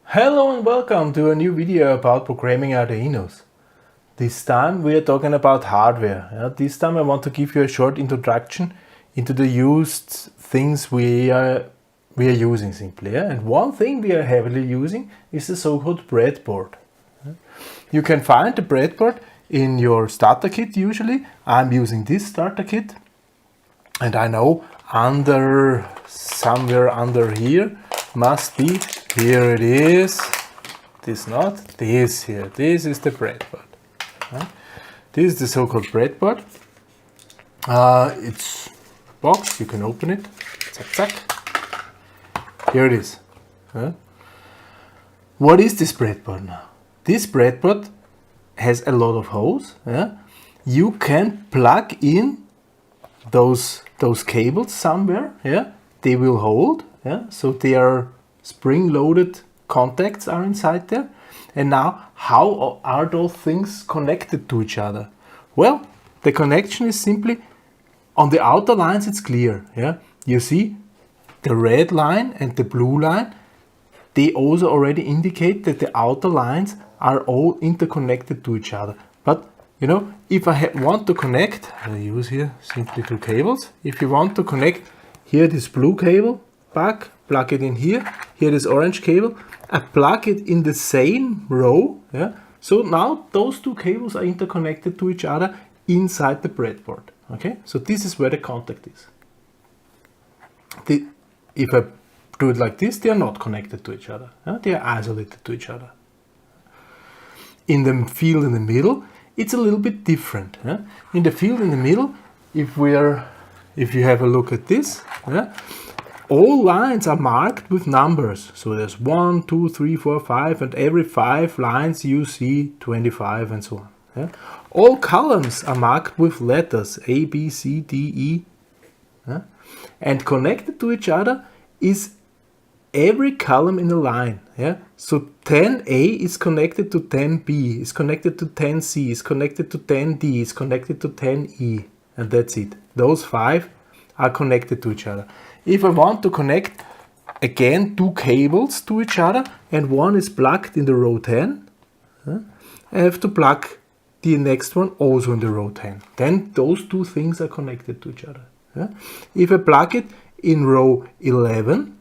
Hello and welcome to a new video about programming Arduinos. This time we are talking about hardware. This time I want to give you a short introduction into the used things we are using simply. And one thing we are heavily using is the so-called breadboard. You can find the breadboard in your starter kit usually. I'm using this starter kit, and I know somewhere under here must be. Here it is. This not. This here. This is the breadboard. This is the so-called breadboard. It's a box. You can open it. Zack, zack. Here it is. What is this breadboard now? This breadboard has a lot of holes. You can plug in those cables somewhere. They will hold. So they are spring-loaded contacts are inside there. And now, how are those things connected to each other? Well, the connection is simply on the outer lines. It's clear. You see the red line and the blue line. They also already indicate that the outer lines are all interconnected to each other. But if I want to connect, I use here simply two cables. If you want to connect here this blue cable back, plug it in here this orange cable, I plug it in the same row. So now those two cables are interconnected to each other inside the breadboard. Okay, so this is where the contact is. If I do it like this, they are not connected to each other. They are isolated to each other. In the field in the middle, it's a little bit different. In the field in the middle, if you have a look at this, all lines are marked with numbers. So there's 1, 2, 3, 4, 5, and every 5 lines you see 25 and so on. All columns are marked with letters A, B, C, D, E. And connected to each other is every column in a line. So 10A is connected to 10B, is connected to 10C, is connected to 10D, is connected to 10E. And that's it. Those 5 are connected to each other. If I want to connect again two cables to each other and one is plugged in the row 10, I have to plug the next one also in the row 10. Then those two things are connected to each other. If I plug it in row 11,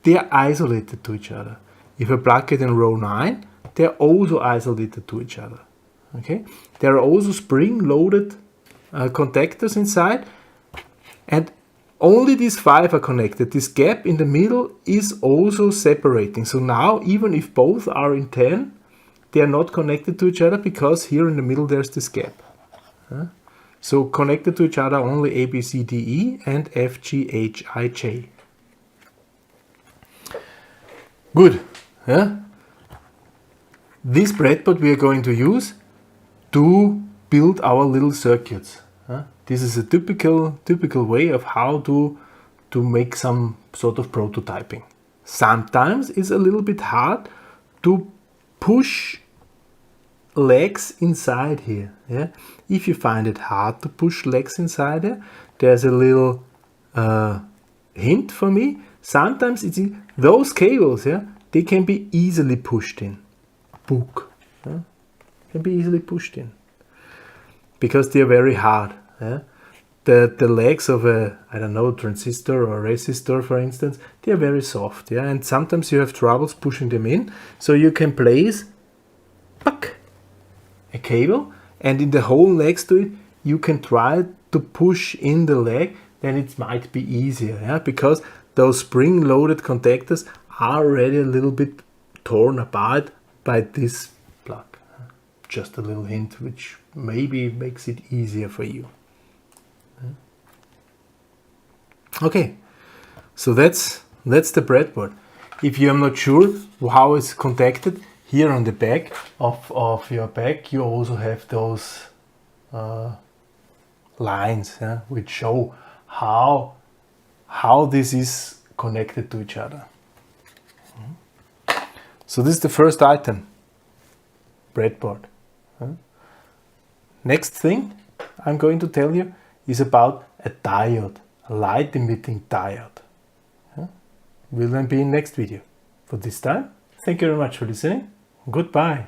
they are isolated to each other. If I plug it in row 9, they are also isolated to each other. Okay? There are also spring-loaded contactors inside, and only these 5 are connected. This gap in the middle is also separating. So now, even if both are in 10, they are not connected to each other because here in the middle there's this gap. So connected to each other only A, B, C, D, E and F, G, H, I, J. Good. This breadboard we are going to use to build our little circuits. This is a typical way of how to make some sort of prototyping. Sometimes it's a little bit hard to push legs inside here. If you find it hard to push legs inside there, there's a little hint for me. Sometimes those cables, they can be easily pushed in. Can be easily pushed in because they are very hard. The legs of a, transistor or resistor, for instance, they are very soft. And sometimes you have troubles pushing them in. So you can place a cable, and in the hole next to it, you can try to push in the leg. Then it might be easier, because those spring-loaded contactors are already a little bit torn apart by this plug. Just a little hint, which maybe makes it easier for you. Okay, so that's the breadboard. If you are not sure how it's connected, here on the back of your bag you also have those lines, which show how this is connected to each other. So this is the first item, breadboard. Next thing I'm going to tell you is about a diode, a light emitting diode. Will then be in next video. for this time. Thank you very much for listening. Goodbye.